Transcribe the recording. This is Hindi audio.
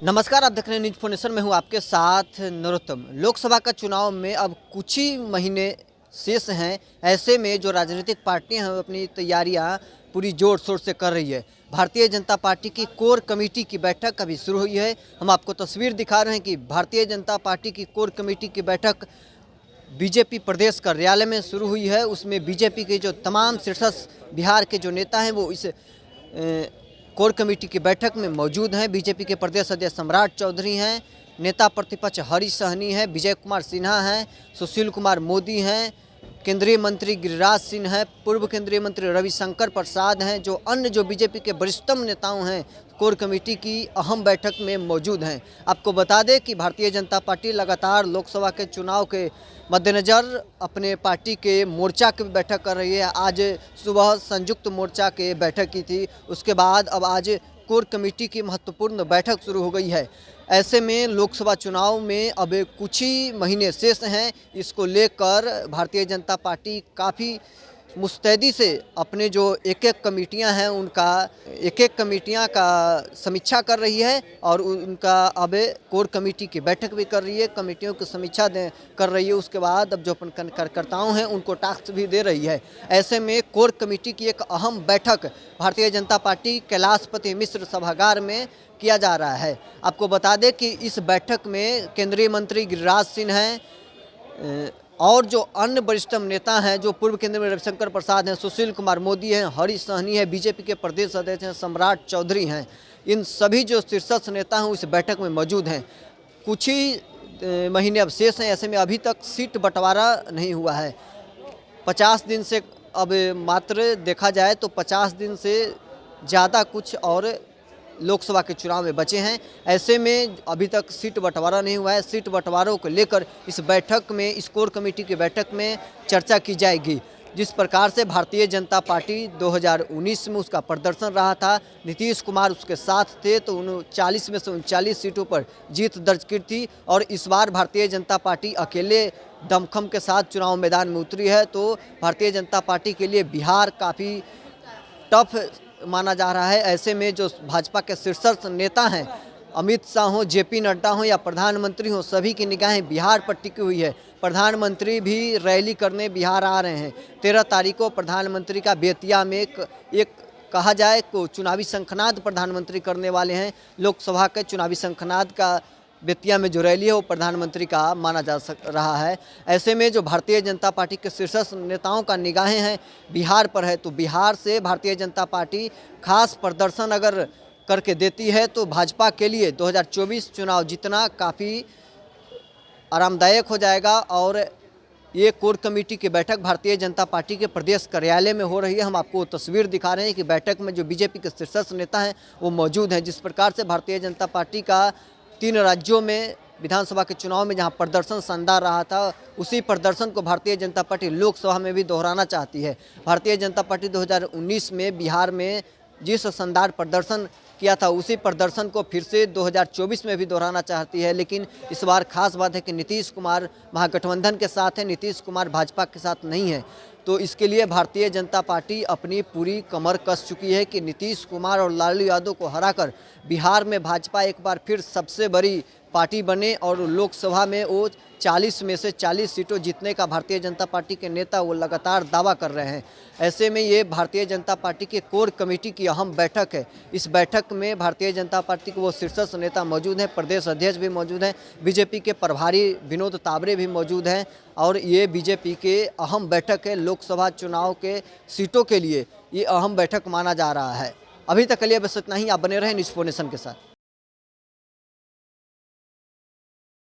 नमस्कार, आप देख रहे हैं न्यूज फोनेशन में हूँ आपके साथ नरोत्तम। लोकसभा का चुनाव में अब कुछ ही महीने शेष हैं। ऐसे में जो राजनीतिक पार्टियां हैं अपनी तैयारियां पूरी जोर शोर से कर रही है। भारतीय जनता पार्टी की कोर कमेटी की बैठक अभी शुरू हुई है। हम आपको तस्वीर दिखा रहे हैं कि भारतीय जनता पार्टी की कोर कमेटी की बैठक बीजेपी प्रदेश कार्यालय में शुरू हुई है। उसमें बीजेपी के जो तमाम शीर्ष बिहार के जो नेता हैं वो इस कोर कमेटी की बैठक में मौजूद हैं। बीजेपी के प्रदेश अध्यक्ष सम्राट चौधरी हैं, नेता प्रतिपक्ष हरीश सहनी हैं, विजय कुमार सिन्हा हैं, सुशील कुमार मोदी हैं, केंद्रीय मंत्री गिरिराज सिंह हैं, पूर्व केंद्रीय मंत्री रविशंकर प्रसाद हैं, जो अन्य जो बीजेपी के वरिष्ठतम नेताओं हैं कोर कमेटी की अहम बैठक में मौजूद हैं। आपको बता दें कि भारतीय जनता पार्टी लगातार लोकसभा के चुनाव के मद्देनज़र अपने पार्टी के मोर्चा की बैठक कर रही है। आज सुबह संयुक्त मोर्चा के बैठक की थी, उसके बाद अब आज कोर कमेटी की महत्वपूर्ण बैठक शुरू हो गई है। ऐसे में लोकसभा चुनाव में अब कुछ ही महीने शेष हैं। इसको लेकर भारतीय जनता पार्टी काफ़ी मुस्तैदी से अपने जो एक एक कमेटियां का समीक्षा कर रही है और उनका अब कोर कमेटी की बैठक भी कर रही है, कमेटियों की समीक्षा कर रही है। उसके बाद अब जो अपन कार्यकर्ताओं हैं उनको टास्क भी दे रही है। ऐसे में कोर कमेटी की एक अहम बैठक भारतीय जनता पार्टी कैलाशपति मिश्र सभागार में किया जा रहा है। आपको बता दें कि इस बैठक में केंद्रीय मंत्री गिरिराज सिंह हैं और जो अन्य वरिष्ठतम नेता हैं, जो पूर्व केंद्रीय मंत्री रविशंकर प्रसाद हैं, सुशील कुमार मोदी हैं, हरीश सहनी है, बीजेपी के प्रदेश अध्यक्ष हैं सम्राट चौधरी हैं, इन सभी जो शीर्ष नेता हैं इस बैठक में मौजूद हैं। कुछ ही महीने अब शेष हैं। ऐसे में अभी तक सीट बंटवारा नहीं हुआ है। 50 दिन से अब मात्र देखा जाए तो 50 दिन से ज़्यादा कुछ और लोकसभा के चुनाव में बचे हैं। ऐसे में अभी तक सीट बंटवारा नहीं हुआ है। सीट बंटवारों को लेकर इस बैठक में, इस कोर कमेटी की बैठक में चर्चा की जाएगी। जिस प्रकार से भारतीय जनता पार्टी 2019 में उसका प्रदर्शन रहा था, नीतीश कुमार उसके साथ थे तो 40 में से 39 सीटों पर जीत दर्ज की थी और इस बार भारतीय जनता पार्टी अकेले दमखम के साथ चुनाव मैदान में उतरी है। तो भारतीय जनता पार्टी के लिए बिहार काफ़ी टफ माना जा रहा है। ऐसे में जो भाजपा के शीर्ष नेता हैं, अमित शाह हो, जेपी नड्डा हो या प्रधानमंत्री हो, सभी की निगाहें बिहार पर टिकी हुई है। प्रधानमंत्री भी रैली करने बिहार आ रहे हैं। 13 तारीख को प्रधानमंत्री का बेतिया में एक कहा जाए तो चुनावी शंखनाद प्रधानमंत्री करने वाले हैं। लोकसभा के चुनावी शंखनाद का बेतिया में जो रैली है वो प्रधानमंत्री का माना जा रहा है। ऐसे में जो भारतीय जनता पार्टी के शीर्ष नेताओं का निगाहें हैं बिहार पर है, तो बिहार से भारतीय जनता पार्टी खास प्रदर्शन अगर करके देती है तो भाजपा के लिए 2024 चुनाव जीतना काफ़ी आरामदायक हो जाएगा। और ये कोर कमेटी की बैठक भारतीय जनता पार्टी के प्रदेश कार्यालय में हो रही है। हम आपको तस्वीर दिखा रहे हैं कि बैठक में जो बीजेपी के शीर्ष नेता हैं वो मौजूद हैं। जिस प्रकार से भारतीय जनता पार्टी का 3 राज्यों में विधानसभा के चुनाव में जहां प्रदर्शन शानदार रहा था, उसी प्रदर्शन को भारतीय जनता पार्टी लोकसभा में भी दोहराना चाहती है। भारतीय जनता पार्टी 2019 में बिहार में जिस शानदार प्रदर्शन किया था उसी प्रदर्शन को फिर से 2024 में भी दोहराना चाहती है। लेकिन इस बार खास बात है कि नीतीश कुमार महागठबंधन के साथ है, नीतीश कुमार भाजपा के साथ नहीं है। तो इसके लिए भारतीय जनता पार्टी अपनी पूरी कमर कस चुकी है कि नीतीश कुमार और लालू यादव को हराकर बिहार में भाजपा एक बार फिर सबसे बड़ी पार्टी बने और लोकसभा में वो 40 में से 40 सीटों जीतने का भारतीय जनता पार्टी के नेता वो लगातार दावा कर रहे हैं। ऐसे में ये भारतीय जनता पार्टी की कोर कमेटी की अहम बैठक है। इस बैठक में भारतीय जनता पार्टी के वो शीर्ष नेता मौजूद हैं, प्रदेश अध्यक्ष भी मौजूद हैं, बीजेपी के प्रभारी विनोद तावरे भी मौजूद हैं और ये बीजेपी के अहम बैठक है। लोकसभा चुनाव के सीटों के लिए ये अहम बैठक माना जा रहा है। अभी तक के लिए बस इतना ही। आप बने रहें न्यूज फोनेशन के साथ।